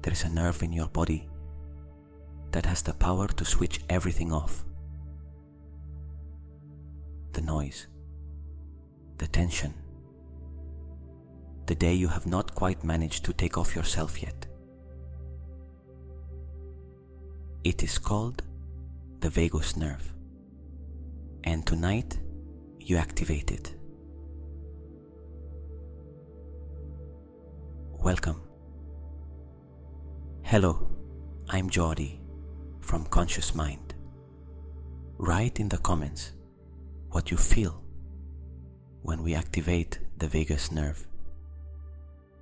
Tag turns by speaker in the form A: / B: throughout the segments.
A: there is a nerve in your body that has the power to switch everything off. The noise, the tension, the day you have not quite managed to take off yourself yet. It is called the vagus nerve, and tonight you activate it. Welcome. Hello, I'm Jordi from Conscious Mind. Write in the comments what you feel when we activate the vagus nerve.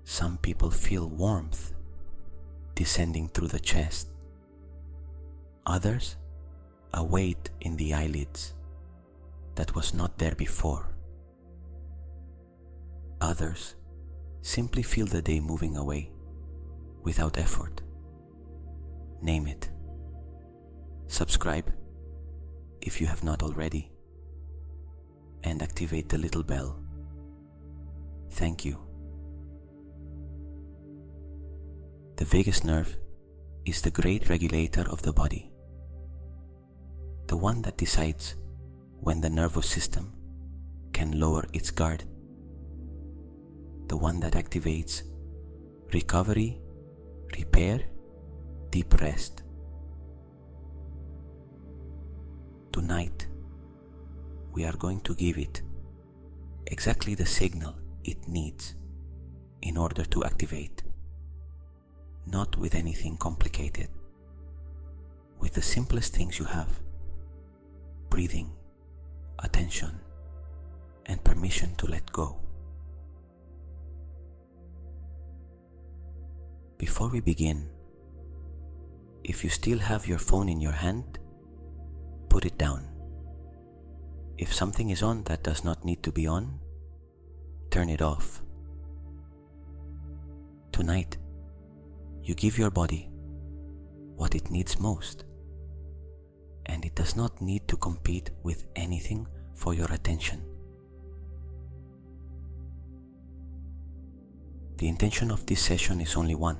A: Some people feel warmth descending through the chest. Others, a weight in the eyelids that was not there before. Others simply feel the day moving away without effort. Name it. Subscribe if you have not already, and activate the little bell. Thank you. The vagus nerve is the great regulator of the body, the one that decides when the nervous system can lower its guard, the one that activates recovery, repair, deep rest. Tonight, we are going to give it exactly the signal it needs in order to activate. Not with anything complicated, with the simplest things you have: breathing, attention, and permission to let go. Before we begin, if you still have your phone in your hand, put it down. If something is on that does not need to be on, turn it off. Tonight, you give your body what it needs most, and it does not need to compete with anything for your attention. The intention of this session is only one: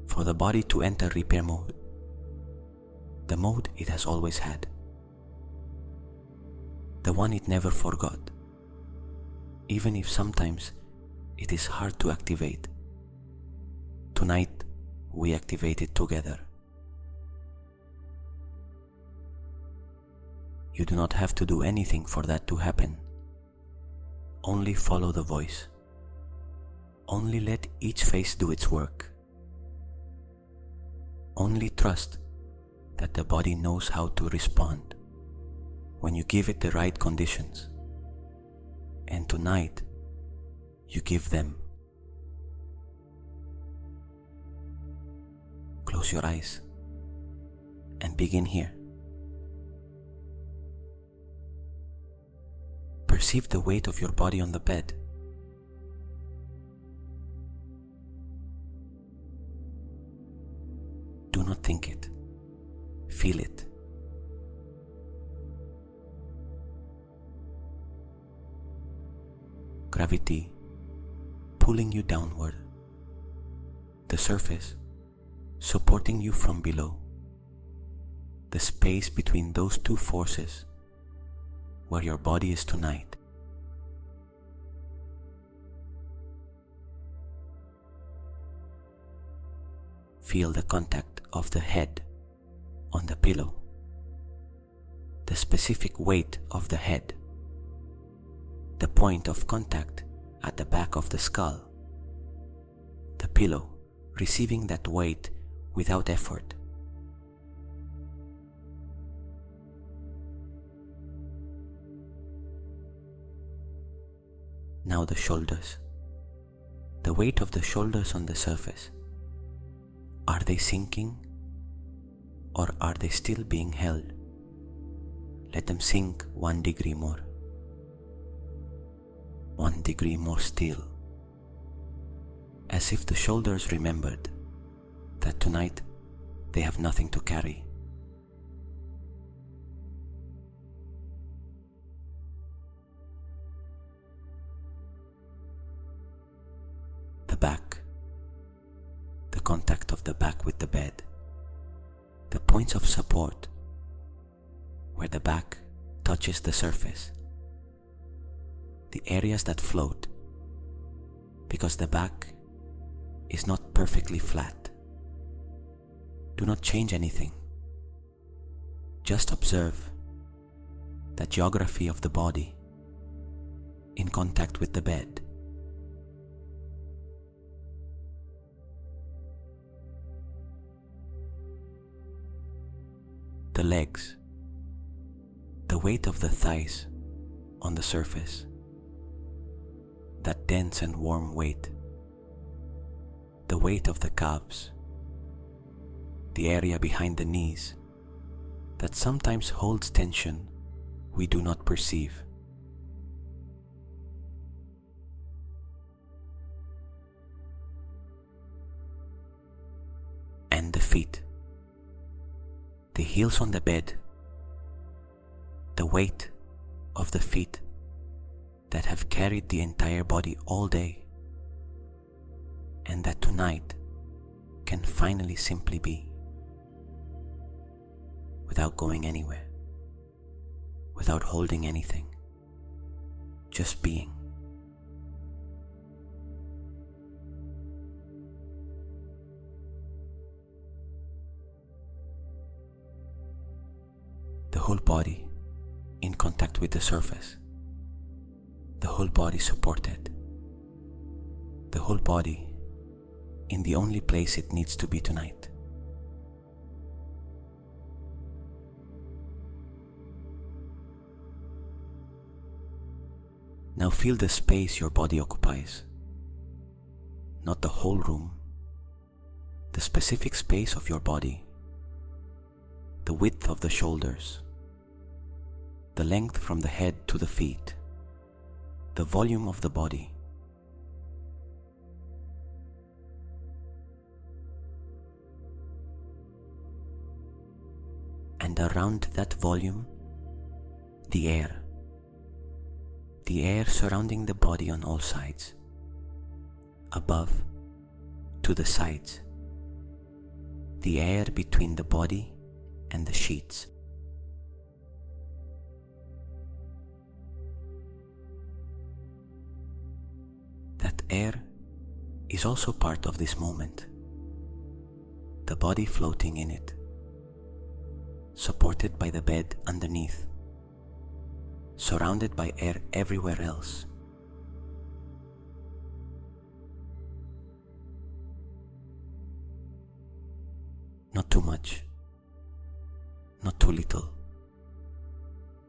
A: for the body to enter repair mode, the mode it has always had, the one it never forgot, even if sometimes it is hard to activate. Tonight, we activate it together. You do not have to do anything for that to happen. Only follow the voice. Only let each phase do its work. Only trust that the body knows how to respond when you give it the right conditions. And tonight, you give them. Close your eyes and begin here. Perceive the weight of your body on the bed. Do not think it. Feel it. Gravity pulling you downward. The surface supporting you from below. The space between those two forces, where your body is tonight. Feel the contact of the head on the pillow, the specific weight of the head, the point of contact at the back of the skull, the pillow receiving that weight without effort. Now the shoulders, the weight of the shoulders on the surface. Are they sinking, or are they still being held? Let them sink 1 degree more. 1 degree more still. As if the shoulders remembered that tonight they have nothing to carry. The back, contact of the back with the bed, the points of support where the back touches the surface, the areas that float, because the back is not perfectly flat. Do not change anything. Just observe the geography of the body in contact with the bed. The legs, the weight of the thighs on the surface, that dense and warm weight, the weight of the calves, the area behind the knees that sometimes holds tension we do not perceive. And the feet, the heels on the bed, the weight of the feet that have carried the entire body all day, and that tonight can finally simply be, without going anywhere, without holding anything, just being. The whole body in contact with the surface, the whole body supported, the whole body in the only place it needs to be tonight. Now feel the space your body occupies, not the whole room, the specific space of your body, the width of the shoulders, the length from the head to the feet, the volume of the body. And around that volume, the air surrounding the body on all sides, above, to the sides, the air between the body and the sheets. That air is also part of this moment, the body floating in it, supported by the bed underneath, surrounded by air everywhere else. Not too much, not too little,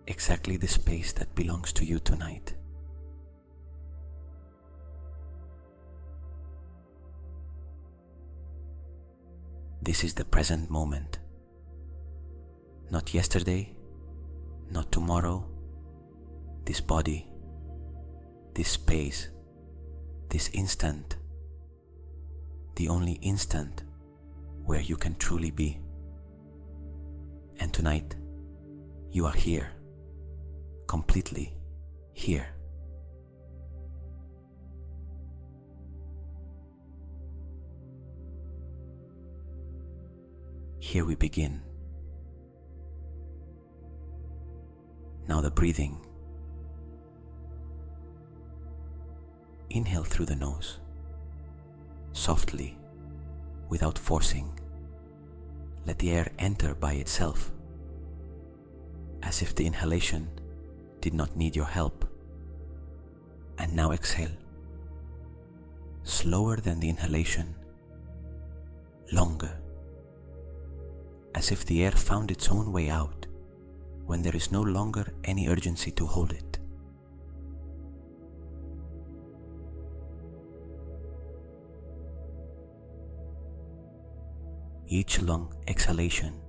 A: exactly the space that belongs to you tonight. This is the present moment, not yesterday, not tomorrow. This body, this space, this instant, the only instant where you can truly be. And tonight, you are here, completely here. Here we begin. Now the breathing. Inhale through the nose, softly, without forcing. Let the air enter by itself, as if the inhalation did not need your help. And now exhale, slower than the inhalation, longer, as if the air found its own way out when there is no longer any urgency to hold it. Each long exhalation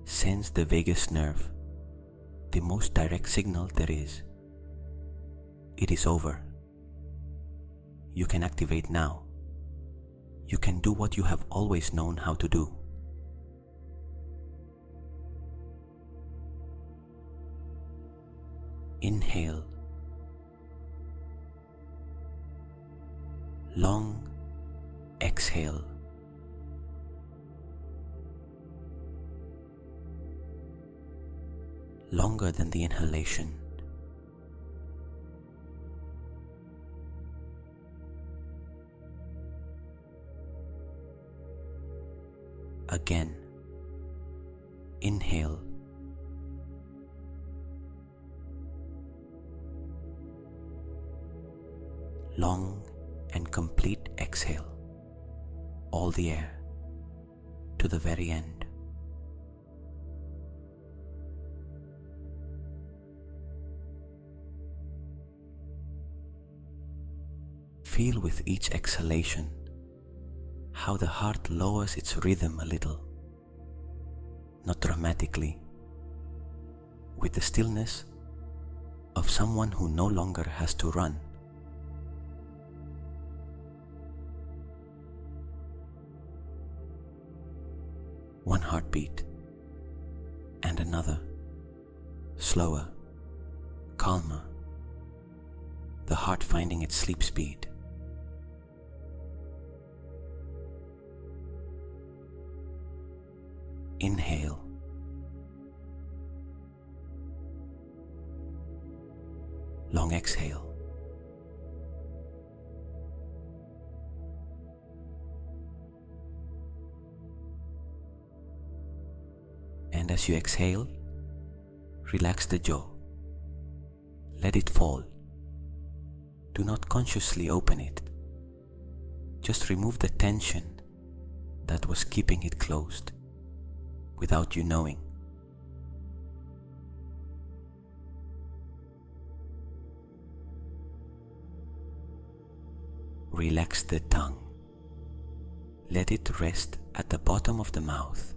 A: sends the vagus nerve the most direct signal there is. It is over. You can activate now. You can do what you have always known how to do. Inhale. Long exhale longer than the inhalation. Again, inhale. Long and complete exhale, all the air to the very end. Feel with each exhalation how the heart lowers its rhythm a little, not dramatically, with the stillness of someone who no longer has to run. One heartbeat and another, slower, calmer, the heart finding its sleep speed. Inhale. Long exhale. And as you exhale, relax the jaw. Let it fall. Do not consciously open it. Just remove the tension that was keeping it closed without you knowing. Relax the tongue. Let it rest at the bottom of the mouth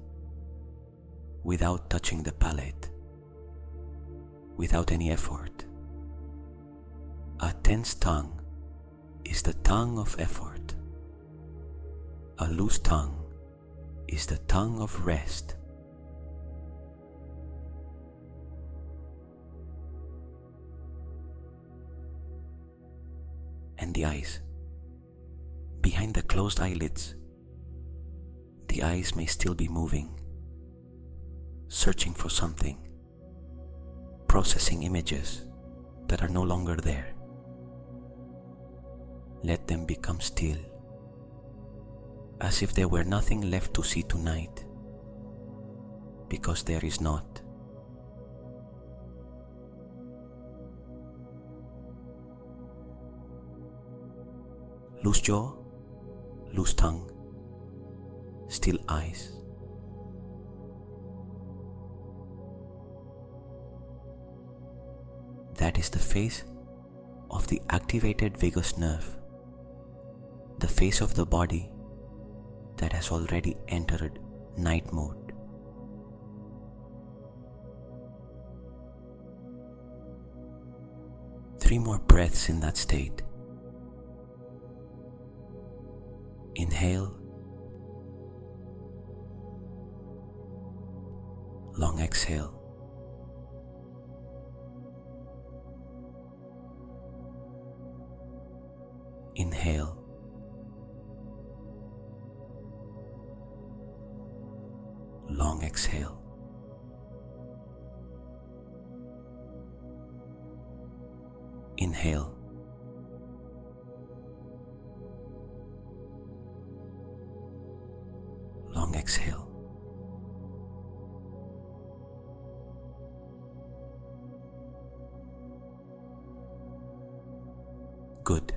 A: without touching the palate, without any effort. A tense tongue is the tongue of effort. A loose tongue is the tongue of rest. And the eyes. Behind the closed eyelids, the eyes may still be moving, searching for something, processing images that are no longer there. Let them become still, as if there were nothing left to see tonight, because there is not. Loose jaw, loose tongue, still eyes. That is the phase of the activated vagus nerve, the phase of the body that has already entered night mode. Three more breaths in that state. Inhale. Long exhale. Inhale. Long exhale. Inhale. Long exhale. Good.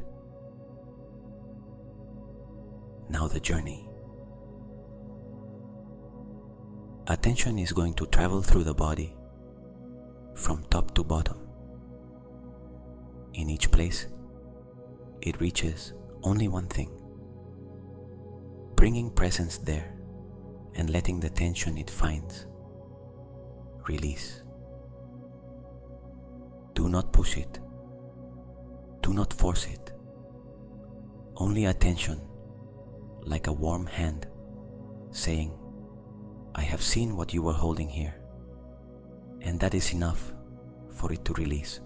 A: Now the journey. Attention is going to travel through the body from top to bottom. In each place, it reaches only one thing, bringing presence there and letting the tension it finds release. Do not push it. Do not force it. Only attention, like a warm hand, saying, I have seen what you were holding here, and that is enough for it to release.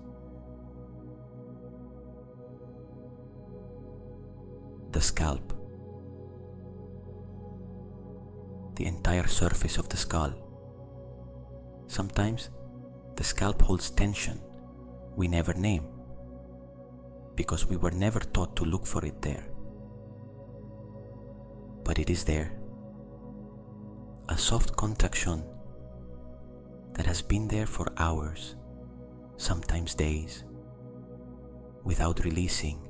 A: The scalp, the entire surface of the skull. Sometimes The scalp holds tension we never name, because we were never taught to look for it there. But it is there, a soft contraction that has been there for hours, sometimes days, without releasing.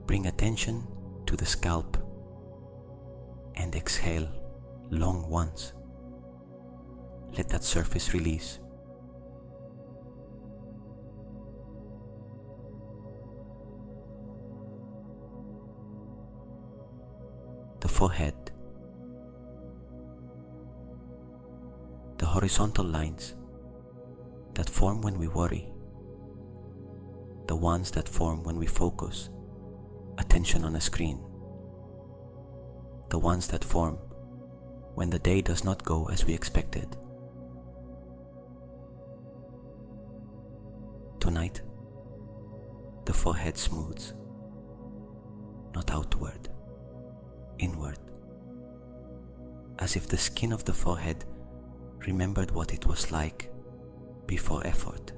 A: Bring attention to the scalp and exhale long once. Let that surface release. The forehead, the horizontal lines that form when we worry, the ones that form when we focus attention on a screen, the ones that form when the day does not go as we expected. Tonight, the forehead smooths, not outward, inward, as if the skin of the forehead remembered what it was like before effort.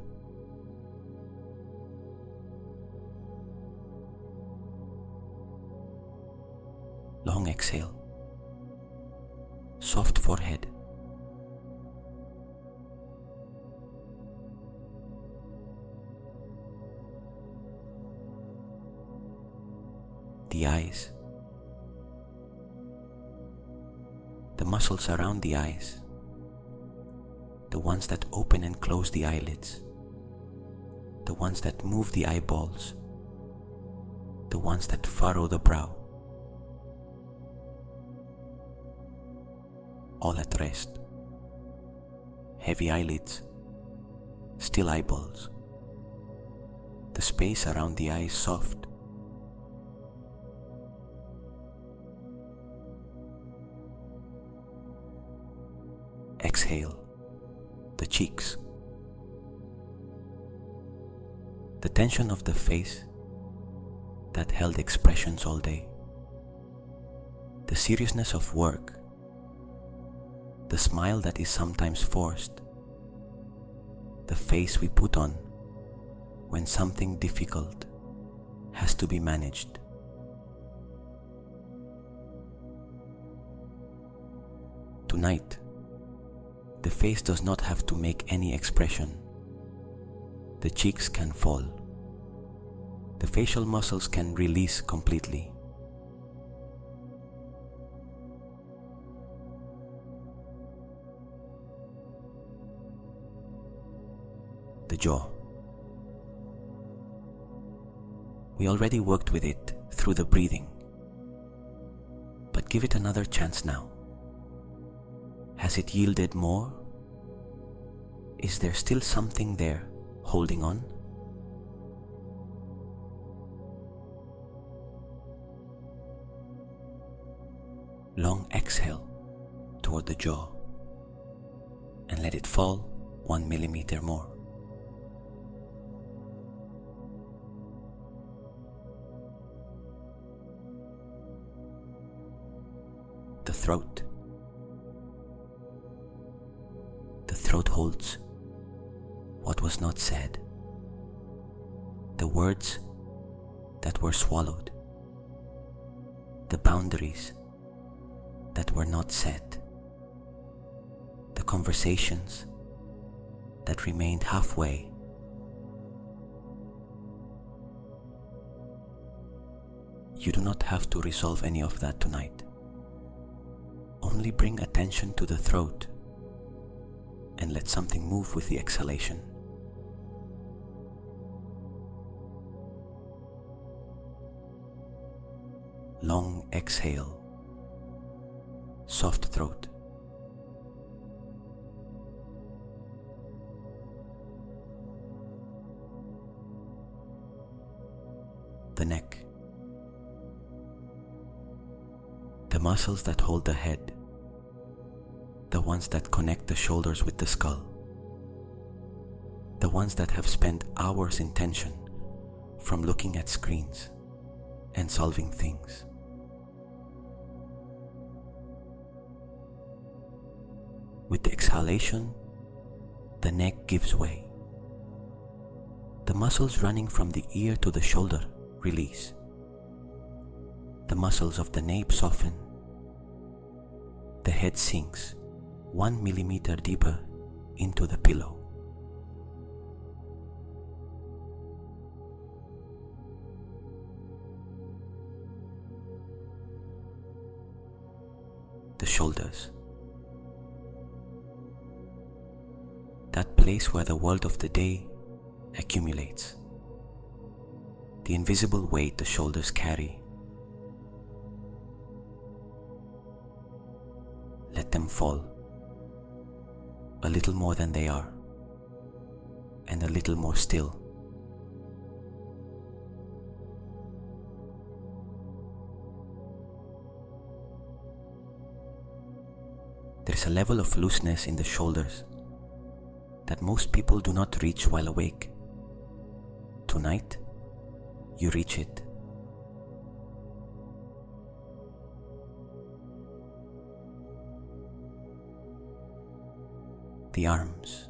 A: Long exhale, soft forehead, the eyes, the muscles around the eyes, the ones that open and close the eyelids, the ones that move the eyeballs, the ones that furrow the brow, all at rest. Heavy eyelids, still eyeballs, the space around the eyes soft. Exhale, the cheeks, the tension of the face that held expressions all day, the seriousness of work, the smile that is sometimes forced, the face we put on when something difficult has to be managed. Tonight, the face does not have to make any expression. The cheeks can fall. The facial muscles can release completely. The jaw. We already worked with it through the breathing, but give it another chance now. Has it yielded more? Is there still something there holding on? Long exhale toward the jaw and let it fall 1 millimeter more. The throat. The throat holds what was not said, the words that were swallowed, the boundaries that were not set, the conversations that remained halfway. You do not have to resolve any of that tonight. Only bring attention to the throat and let something move with the exhalation. Long exhale, soft throat. The neck. The muscles that hold the head, the ones that connect the shoulders with the skull, the ones that have spent hours in tension from looking at screens and solving things. With the exhalation, the neck gives way. The muscles running from the ear to the shoulder release. The muscles of the nape soften. The head sinks 1 millimeter deeper into the pillow. The shoulders. That place where the world of the day accumulates. The invisible weight the shoulders carry. Let them fall, a little more than they are, and a little more still. There is a level of looseness in the shoulders that most people do not reach while awake. Tonight, you reach it. The arms.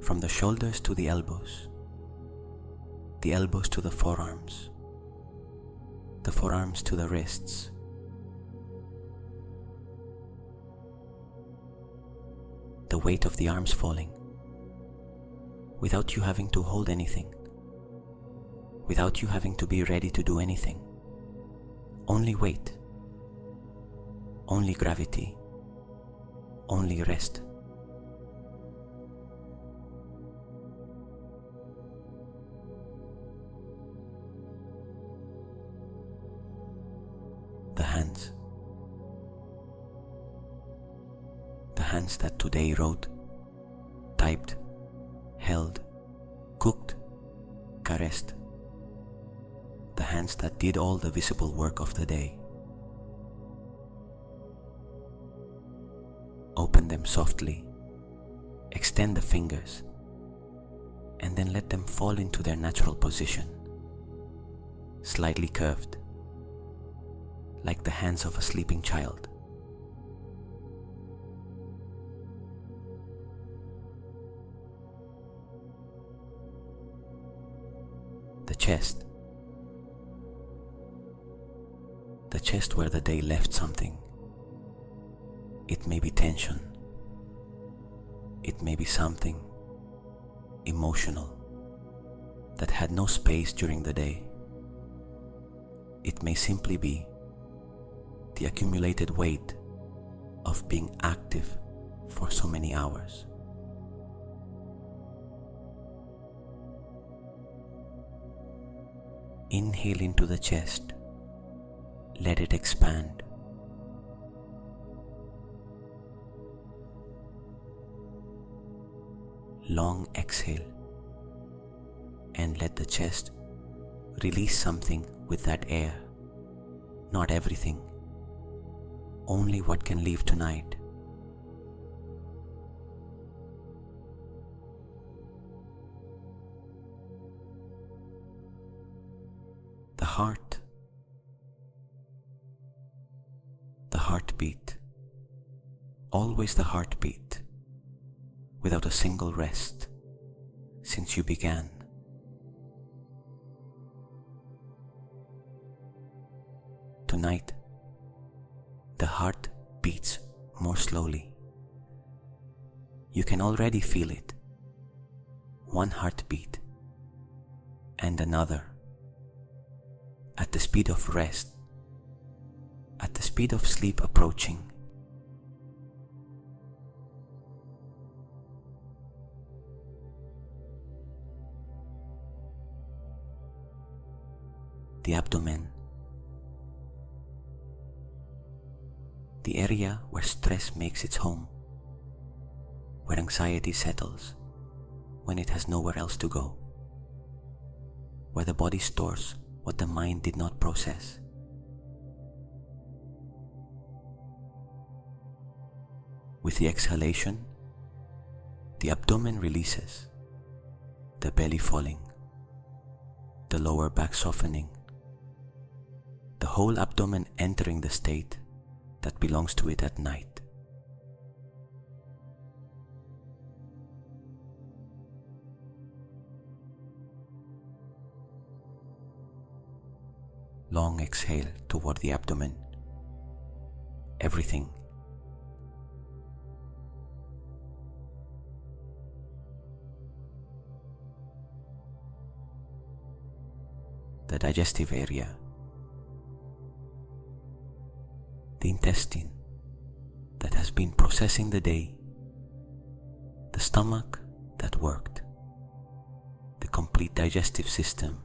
A: From the shoulders to the elbows to the forearms to the wrists. The weight of the arms falling, without you having to hold anything, without you having to be ready to do anything. Only weight, only gravity, only rest. The hands. The hands that today wrote, typed, held, cooked, caressed. The hands that did all the visible work of the day. Open them softly, extend the fingers, and then let them fall into their natural position, slightly curved, like the hands of a sleeping child. The chest. The chest where the day left something. It may be tension. It may be something emotional that had no space during the day. It may simply be the accumulated weight of being active for so many hours. Inhale into the chest. Let it expand. Long exhale, and let the chest release something with that air. Not everything, only what can leave tonight. The heart. The heartbeat. Always the heartbeat, without a single rest since you began. Tonight, the heart beats more slowly. You can already feel it. One heartbeat and another, at the speed of rest, at the speed of sleep approaching. The abdomen, the area where stress makes its home, where anxiety settles when it has nowhere else to go, where the body stores what the mind did not process. With the exhalation, the abdomen releases, the belly falling, the lower back softening, the whole abdomen entering the state that belongs to it at night. Long exhale toward the abdomen. Everything. The digestive area. The intestine that has been processing the day. The stomach that worked. The complete digestive system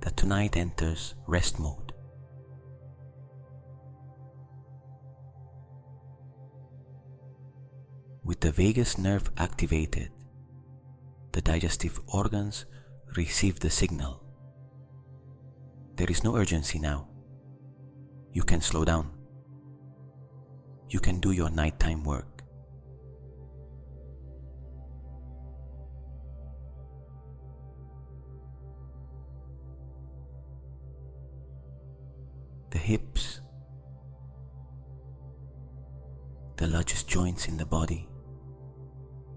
A: that tonight enters rest mode. With the vagus nerve activated, the digestive organs receive the signal. There is no urgency now. You can slow down. You can do your nighttime work. The hips, the largest joints in the body,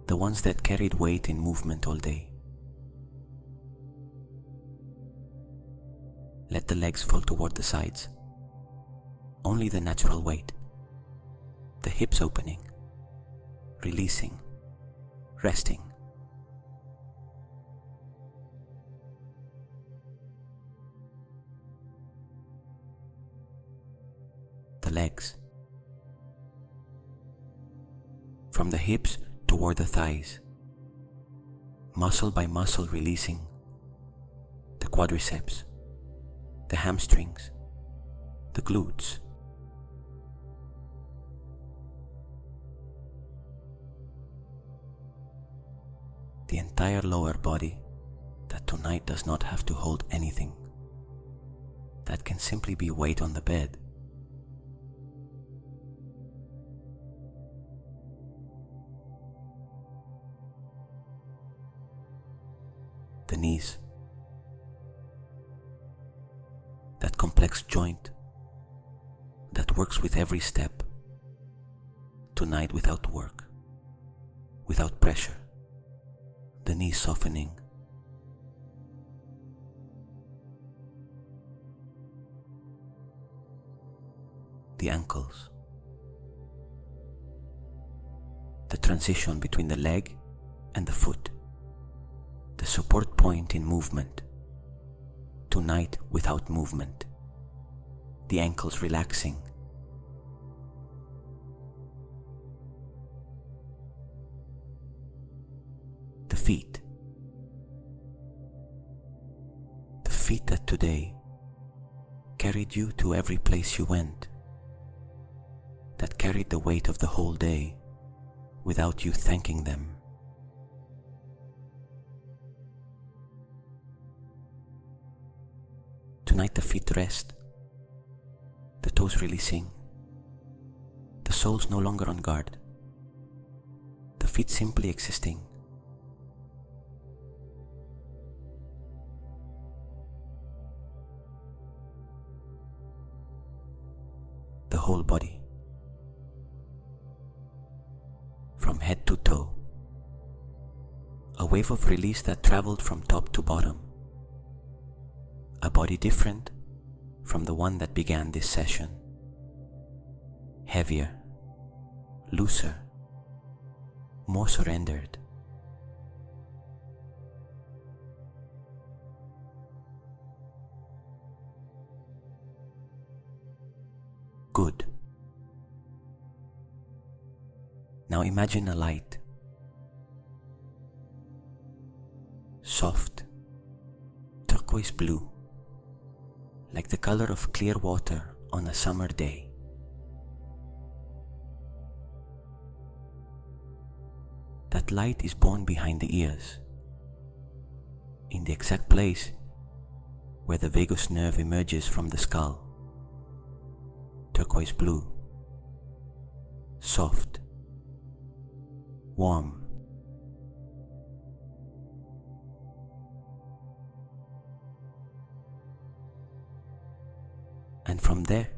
A: the ones that carried weight in movement all day. Let the legs fall toward the sides. Only the natural weight. The hips opening, releasing, resting. The legs. From the hips toward the thighs. Muscle by muscle releasing. The quadriceps. The hamstrings. The glutes. The entire lower body that tonight does not have to hold anything. That can simply be weight on the bed. The knees. That complex joint that works with every step. Tonight without work, without pressure. The knees softening. The ankles. The transition between the leg and the foot. The support point in movement. Tonight without movement. The ankles relaxing. The feet. The feet that today carried you to every place you went. That carried the weight of the whole day without you thanking them. Tonight the feet rest, the toes releasing, the soles no longer on guard, the feet simply existing. The whole body, from head to toe, a wave of release that traveled from top to bottom. A body different from the one that began this session. Heavier, looser, more surrendered. Good. Now imagine a light. Soft, turquoise blue. Like the color of clear water on a summer day. That light is born behind the ears, in the exact place where the vagus nerve emerges from the skull. Turquoise blue, soft, warm. And from there,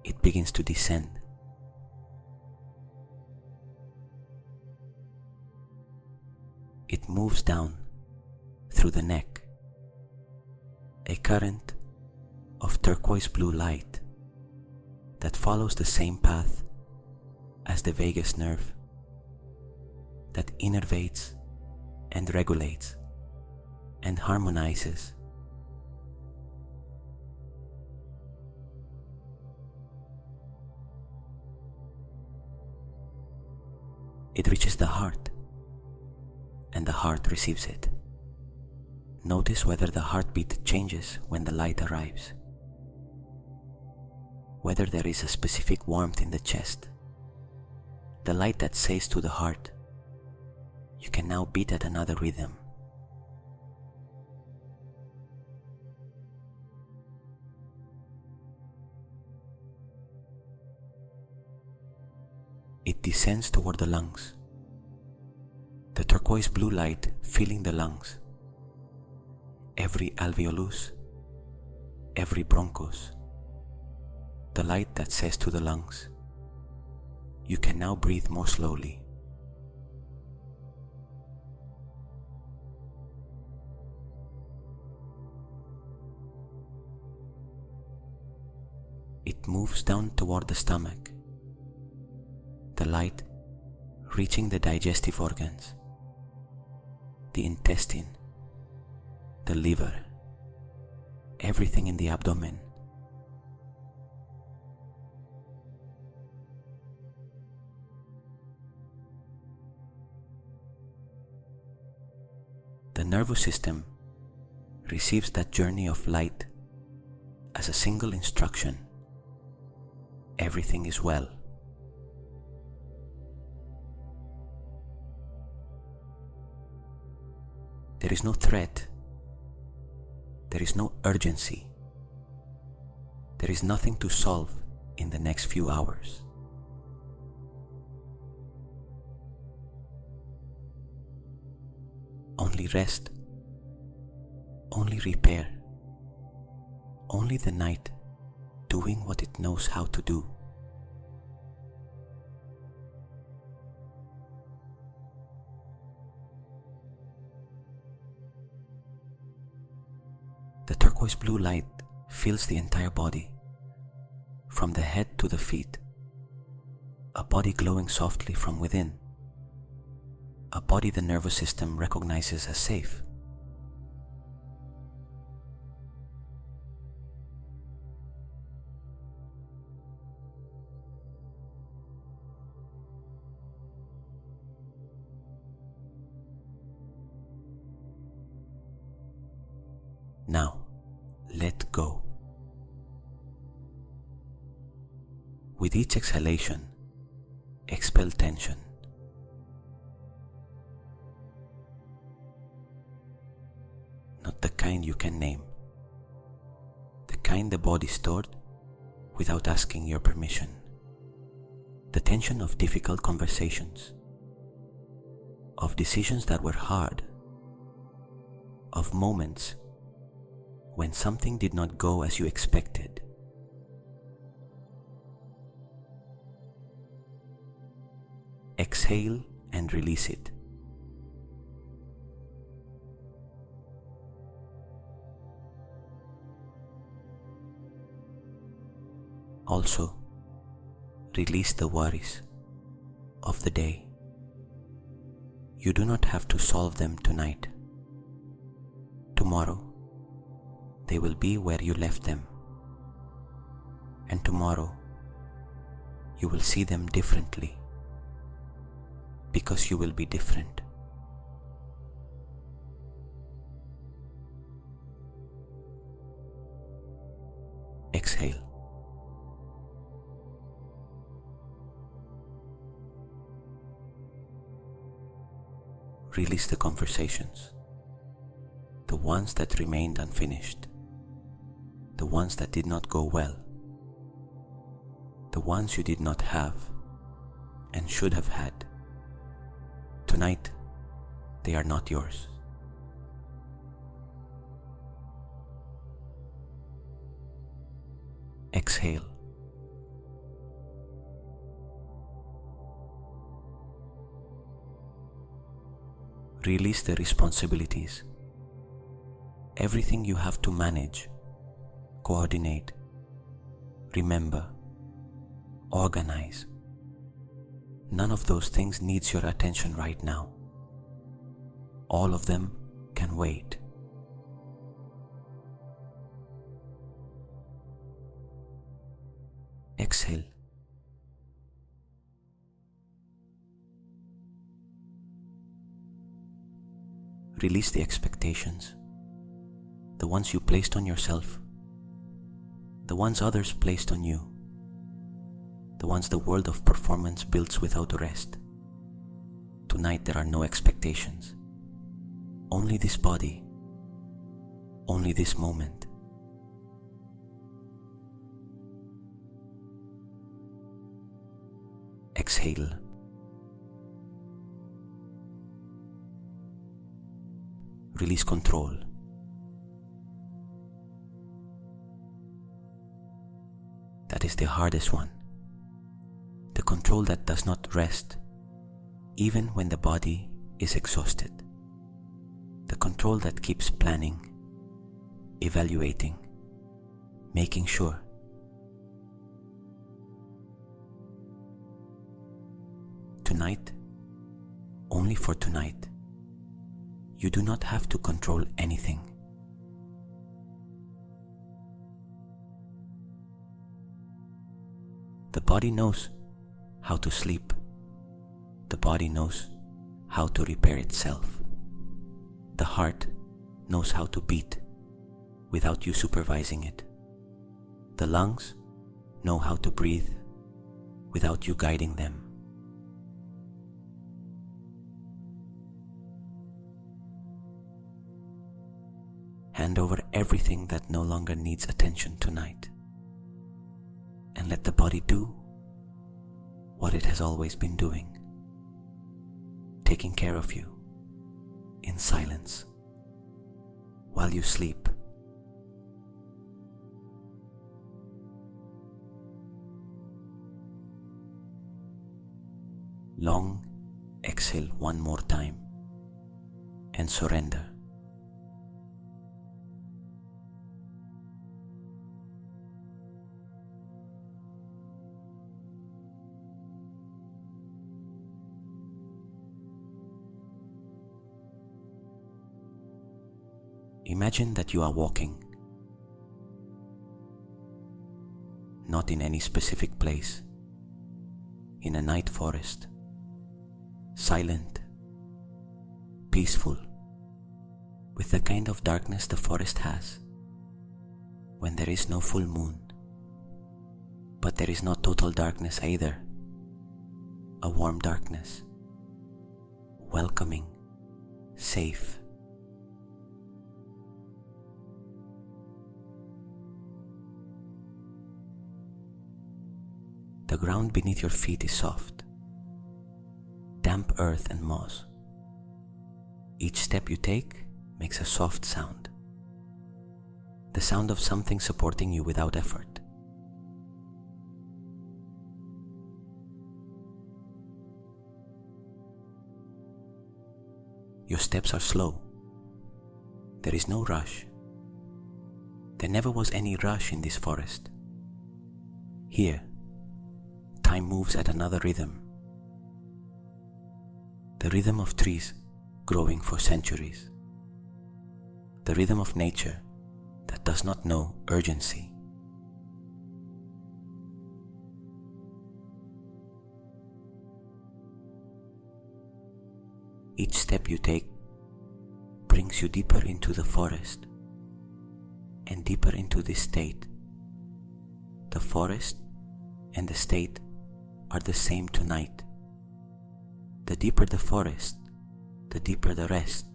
A: it it begins to descend. It moves down through the neck, a current of turquoise blue light that follows the same path as the vagus nerve, that innervates and regulates and harmonizes. It reaches the heart, and the heart receives it. Notice whether the heartbeat changes when the light arrives, whether there is a specific warmth in the chest, the light that says to the heart, you can now beat at another rhythm. It descends toward the lungs, the turquoise blue light filling the lungs, every alveolus, every bronchus, the light that says to the lungs, you can now breathe more slowly. It moves down toward the stomach, the light reaching the digestive organs, the intestine, the liver, everything in the abdomen. The nervous system receives that journey of light as a single instruction. Everything is well. There is no threat. There is no urgency. There is nothing to solve in the next few hours. Only rest, only repair, only the night doing what it knows how to do. The turquoise blue light fills the entire body, from the head to the feet, a body glowing softly from within, a body the nervous system recognizes as safe. Now, let go. With each exhalation, expel tension. Not the kind you can name, the kind the body stored without asking your permission. The tension of difficult conversations, of decisions that were hard, of moments when something did not go as you expected. Exhale and release it. Also, release the worries of the day. You do not have to solve them tonight. Tomorrow, they will be where you left them. And tomorrow, you will see them differently, because you will be different. Exhale. Release the conversations, the ones that remained unfinished, the ones that did not go well, the ones you did not have and should have had. Tonight, they are not yours. Exhale Release the responsibilities. Everything you have to manage, coordinate, remember, organize. None of those things needs your attention right now. All of them can wait. Exhale. Release the expectations, the ones you placed on yourself, the ones others placed on you, the ones the world of performance builds without rest. Tonight there are no expectations. Only this body, only this moment. Exhale. Release control. That is the hardest one. The control that does not rest, even when the body is exhausted. The control that keeps planning, evaluating, making sure. Tonight, only for tonight, you do not have to control anything. The body knows how to sleep. The body knows how to repair itself. The heart knows how to beat without you supervising it. The lungs know how to breathe without you guiding them. Hand over everything that no longer needs attention tonight, and let the body do what it has always been doing, taking care of you in silence while you sleep. Long exhale one more time and surrender. Imagine that you are walking, not in any specific place, in a night forest, silent, peaceful, with the kind of darkness the forest has when there is no full moon. But there is not total darkness either, a warm darkness, welcoming, safe. The ground beneath your feet is soft, damp earth and moss. Each step you take makes a soft sound, the sound of something supporting you without effort. Your steps are slow. There is no rush. There never was any rush in this forest. Here, time moves at another rhythm. The rhythm of trees growing for centuries. The rhythm of nature that does not know urgency. Each step you take brings you deeper into the forest and deeper into this state. The forest and the state are the same tonight. The deeper the forest, the deeper the rest.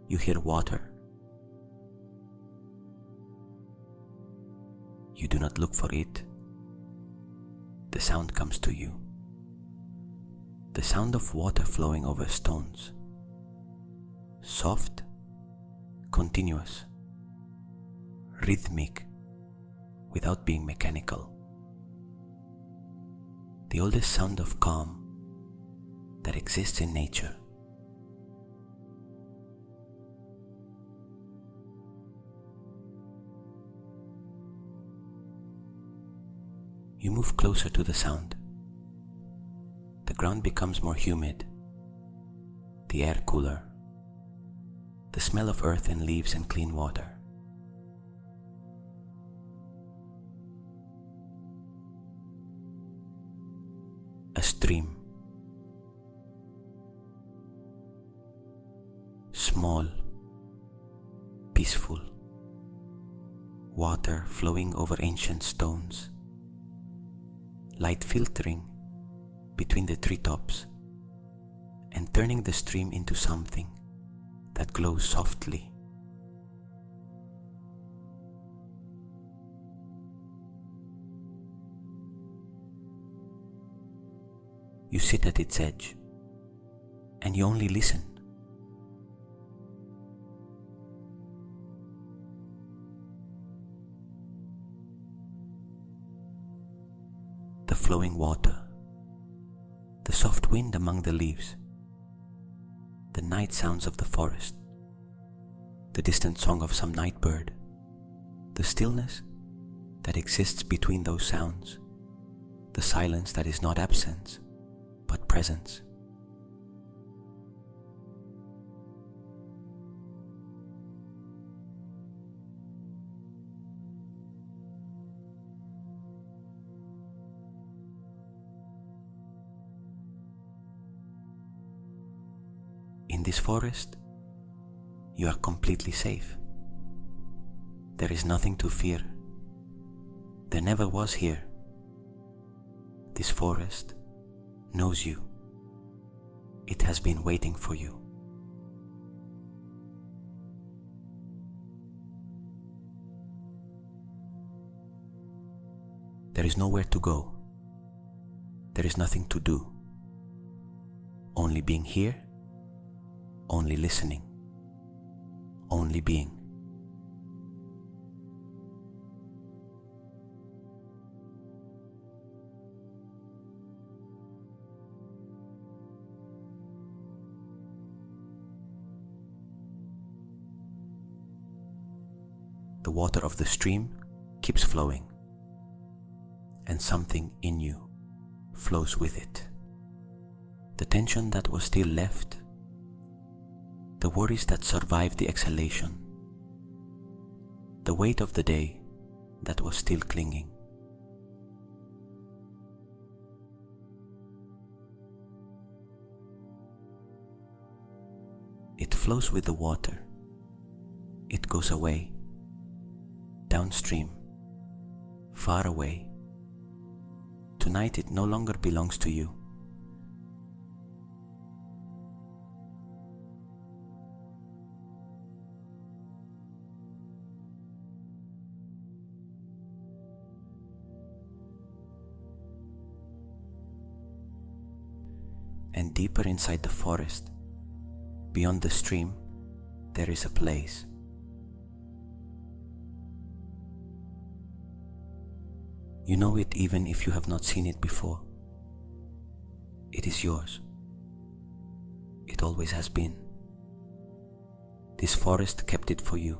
A: You hear water. You do not look for it. The sound comes to you. The sound of water flowing over stones. Soft, continuous, rhythmic, without being mechanical. The oldest sound of calm that exists in nature. You move closer to the sound. The ground becomes more humid, the air cooler, the smell of earth and leaves and clean water. A stream, small, peaceful, water flowing over ancient stones, light filtering between the treetops and turning the stream into something that glows softly. You sit at its edge and you only listen. The flowing water, the soft wind among the leaves, the night sounds of the forest, the distant song of some night bird, the stillness that exists between those sounds, the silence that is not absence, but presence. In this forest, you are completely safe. There is nothing to fear. There never was here. This forest knows you. It has been waiting for you. There is nowhere to go. There is nothing to do. Only being here, only listening, only being. The water of the stream keeps flowing, and something in you flows with it. The tension that was still left, the worries that survived the exhalation, the weight of the day that was still clinging. It flows with the water. It goes away, downstream, far away. Tonight it no longer belongs to you. And deeper inside the forest, beyond the stream, there is a place. You know it even if you have not seen it before. It is yours. It always has been. This forest kept it for you.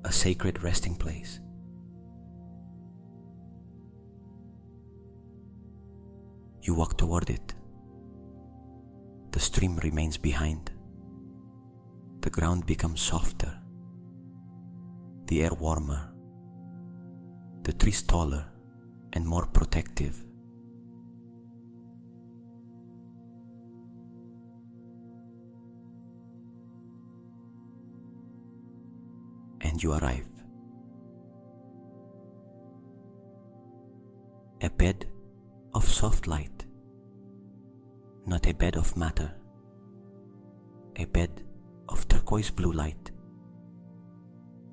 A: A sacred resting place. You walk toward it. The stream remains behind. The ground becomes softer, the air warmer, the trees taller and more protective. And you arrive. A bed of soft light, not a bed of matter, a bed of turquoise blue light,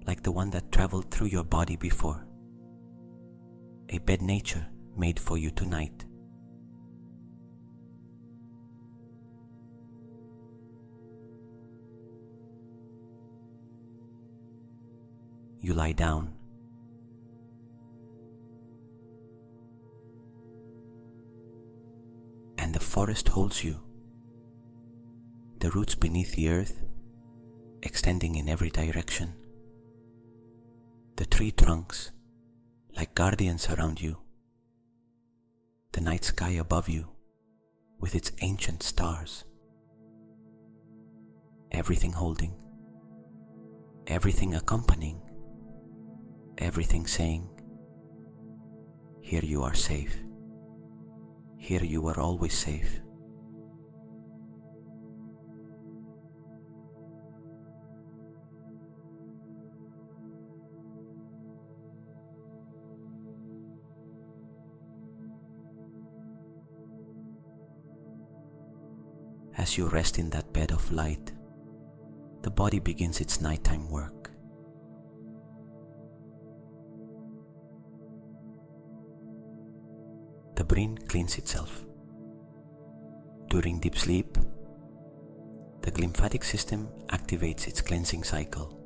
A: like the one that traveled through your body before, a bed nature made for you tonight. you lie down. And the forest holds you, the roots beneath the earth extending in every direction, the tree trunks like guardians around you, the night sky above you with its ancient stars, everything holding, everything accompanying, everything saying, here you are safe, here you are always safe. As you rest in that bed of light, the body begins its nighttime work. The brain cleans itself. During deep sleep, the lymphatic system activates its cleansing cycle.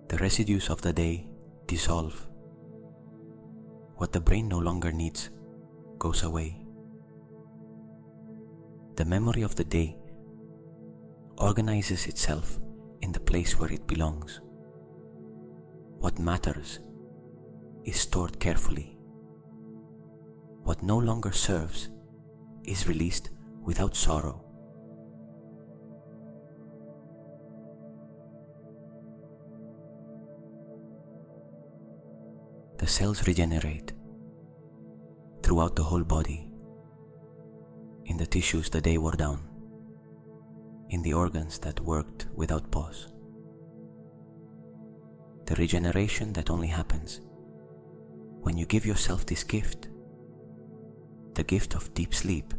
A: The residues of the day dissolve. What the brain no longer needs goes away. The memory of the day organizes itself in the place where it belongs. What matters is stored carefully. What no longer serves is released without sorrow. The cells regenerate throughout the whole body, in the tissues the day wore down, in the organs that worked without pause. The regeneration that only happens when you give yourself this gift, the gift of deep sleep.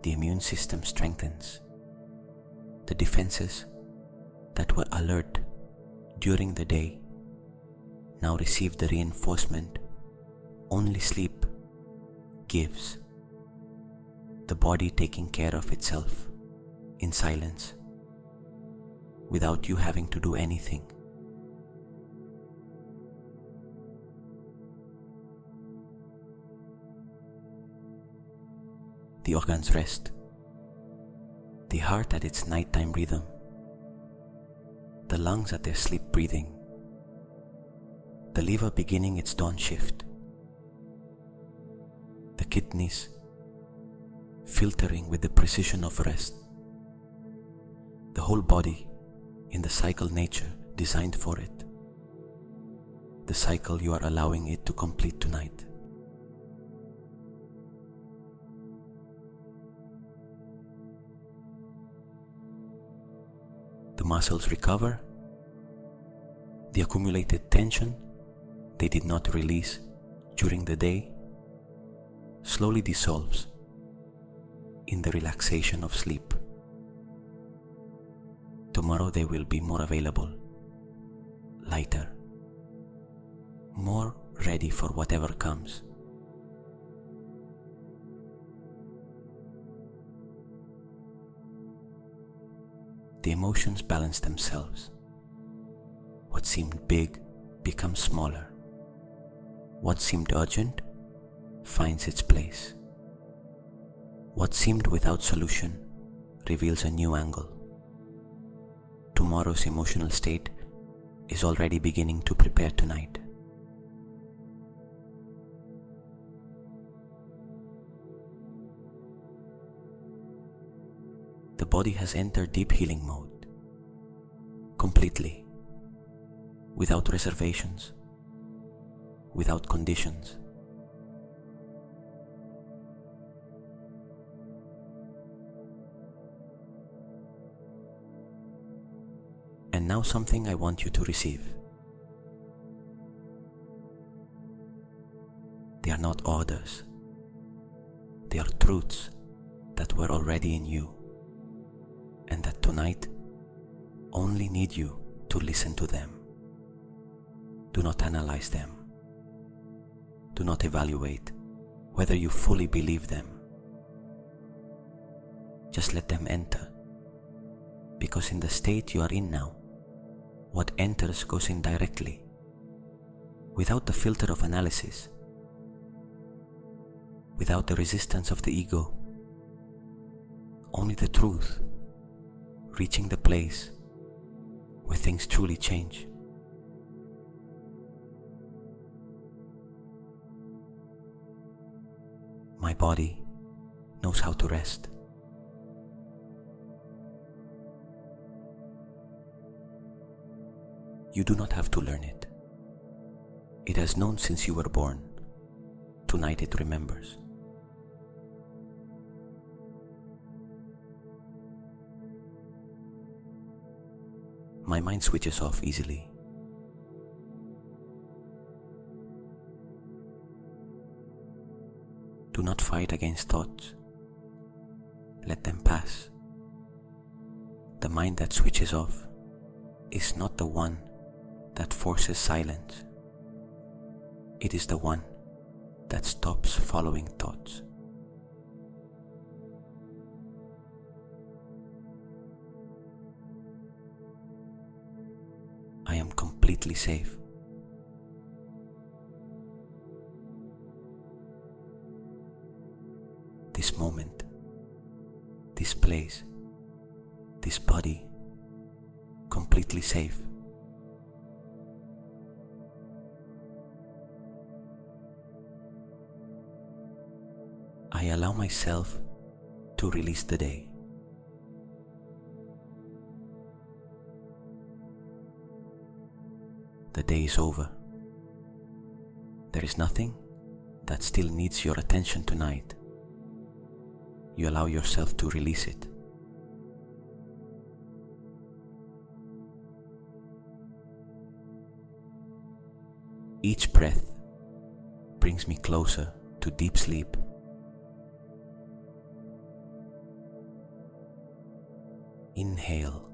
A: The immune system strengthens. The defenses that were alert during the day now receive the reinforcement only sleep gives, the body taking care of itself in silence without you having to do anything. The organs rest, the heart at its nighttime rhythm, the lungs at their sleep breathing, the liver beginning its dawn shift, the kidneys filtering with the precision of rest, the whole body in the cycle nature designed for it, the cycle you are allowing it to complete tonight. The muscles recover, the accumulated tension they did not release during the day slowly dissolves in the relaxation of sleep. Tomorrow they will be more available, lighter, more ready for whatever comes. The emotions balance themselves. What seemed big becomes smaller. What seemed urgent finds its place. What seemed without solution reveals a new angle. Tomorrow's emotional state is already beginning to prepare tonight. The body has entered deep healing mode, completely, without reservations, without conditions. And now something I want you to receive. They are not orders. They are truths that were already in you, and that tonight only need you to listen to them. Do not analyze them. Do not evaluate whether you fully believe them. Just let them enter. Because in the state you are in now, what enters goes in directly, without the filter of analysis, without the resistance of the ego. Only the truth, reaching the place where things truly change. My body knows how to rest. You do not have to learn it. It has known since you were born. Tonight it remembers. My mind switches off easily. Do not fight against thoughts. Let them pass. The mind that switches off is not the one that forces silence. It is the one that stops following thoughts. I am completely safe. This moment, this place, this body, completely safe. I allow myself to release the day. The day is over. There is nothing that still needs your attention tonight. You allow yourself to release it. Each breath brings me closer to deep sleep. Inhale.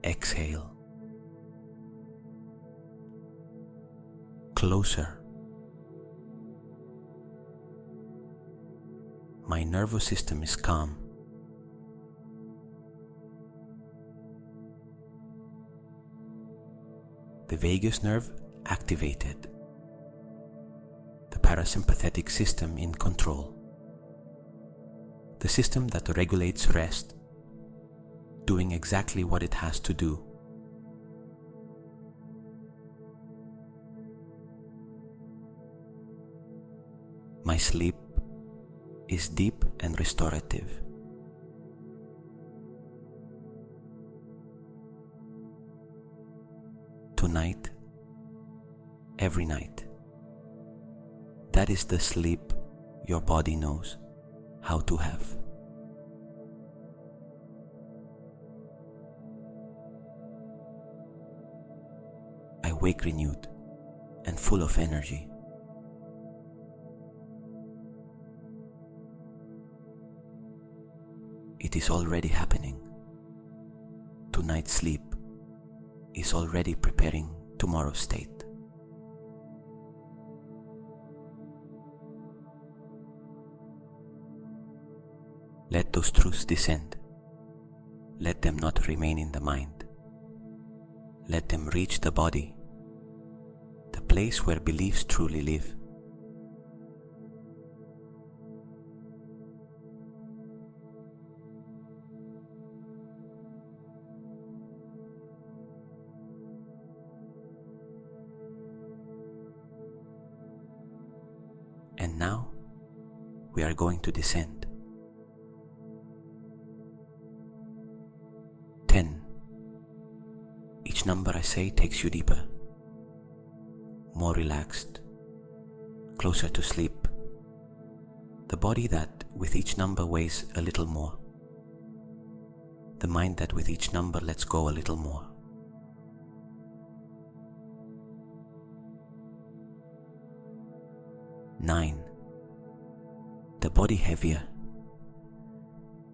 A: Exhale. Closer. My nervous system is calm. The vagus nerve activated. The parasympathetic system in control. The system that regulates rest, doing exactly what it has to do. My sleep is deep and restorative. Tonight, every night. That is the sleep your body knows how to have. I wake renewed and full of energy. It is already happening. Tonight's sleep is already preparing tomorrow's state. Let those truths descend. Let them not remain in the mind. Let them reach the body, the place where beliefs truly live. And now we are going to descend. 10. Each number I say takes you deeper, more relaxed, closer to sleep. The body that with each number weighs a little more. The mind that with each number lets go a little more. 9. The body heavier,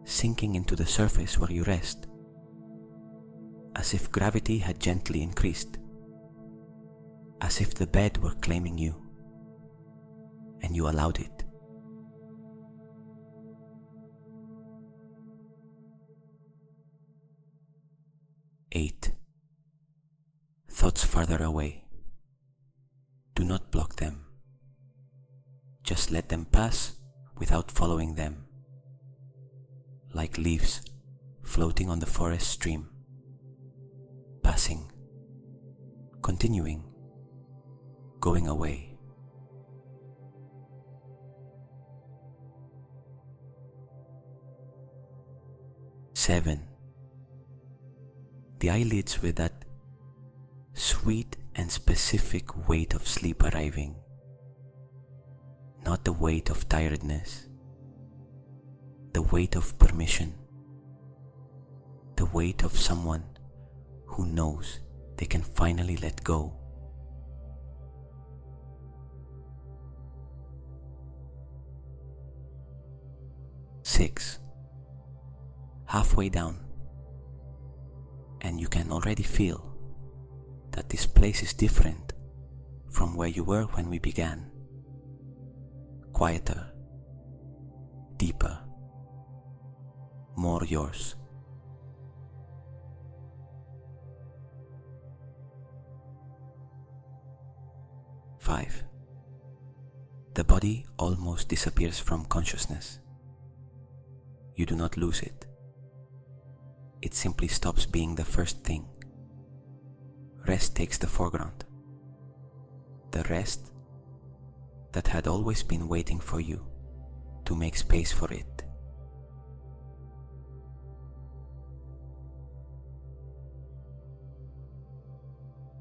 A: sinking into the surface where you rest, as if gravity had gently increased, as if the bed were claiming you. and you allowed it. 8. Thoughts farther away. Do not block them. Just let them pass without following them. Like leaves floating on the forest stream. Passing. Continuing. Going away. 7. The eyelids with that sweet and specific weight of sleep arriving, not the weight of tiredness, the weight of permission, the weight of someone who knows they can finally let go. 6. Halfway down, and you can already feel that this place is different from where you were when we began. Quieter, deeper, more yours. 5. The body almost disappears from consciousness. You do not lose it. It simply stops being the first thing. Rest takes the foreground. The rest that had always been waiting for you to make space for it.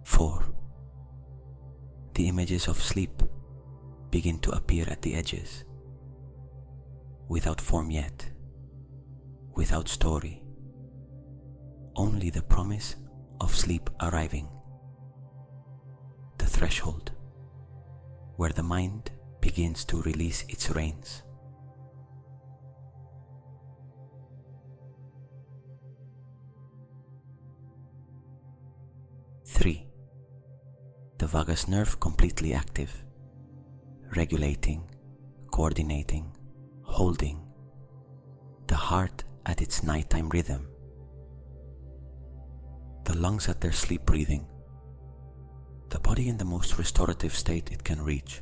A: 4. The images of sleep begin to appear at the edges, without form yet, without story, only the promise of sleep arriving, the threshold where the mind begins to release its reins. 3. The vagus nerve completely active, regulating, coordinating, holding, the heart at its nighttime rhythm, the lungs at their sleep breathing, the body in the most restorative state it can reach.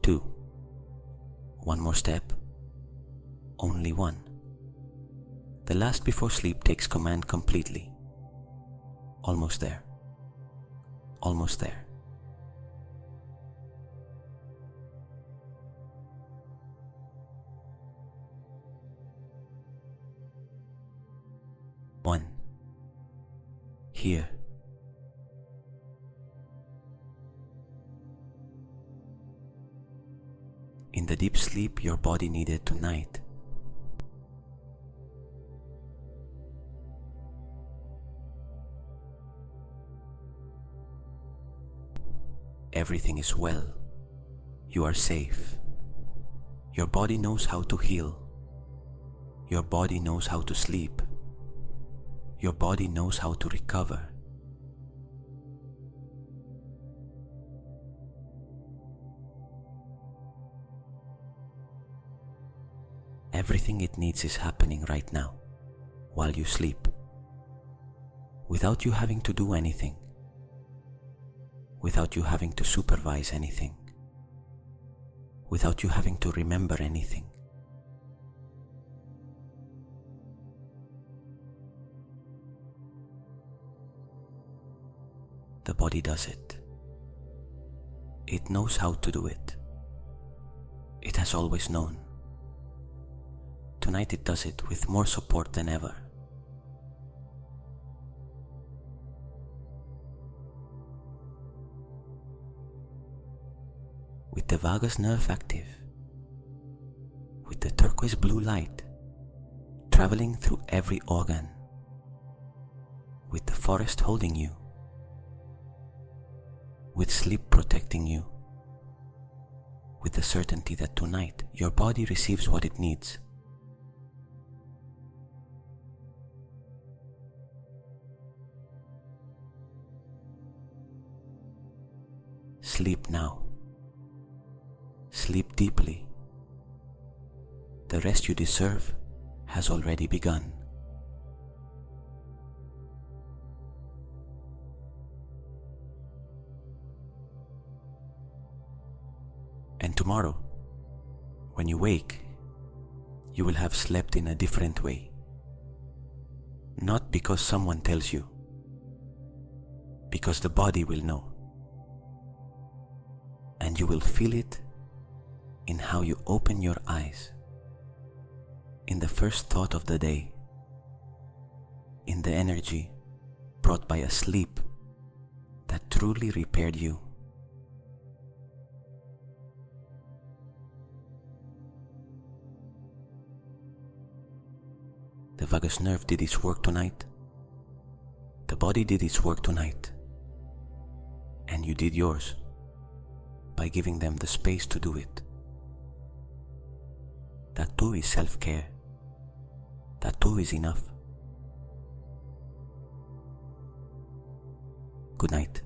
A: 2. One more step, only one. The last before sleep takes command completely. Almost there. Almost there. 1. Here. In the deep sleep your body needed tonight. Everything is well. You are safe. Your body knows how to heal. Your body knows how to sleep. Your body knows how to recover. Everything it needs is happening right now, while you sleep, without you having to do anything, without you having to supervise anything, without you having to remember anything. The body does it. It knows how to do it. It has always known. Tonight it does it with more support than ever. With the vagus nerve active, with the turquoise blue light traveling through every organ, with the forest holding you, with sleep protecting you, with the certainty that tonight your body receives what it needs. sleep now. Sleep deeply. The rest you deserve has already begun. And tomorrow, when you wake, you will have slept in a different way. Not because someone tells you, because the body will know. And you will feel it in how you open your eyes, in the first thought of the day, in the energy brought by a sleep that truly repaired you. The vagus nerve did its work tonight. The body did its work tonight. And you did yours by giving them the space to do it. That too is self-care. That too is enough. Good night.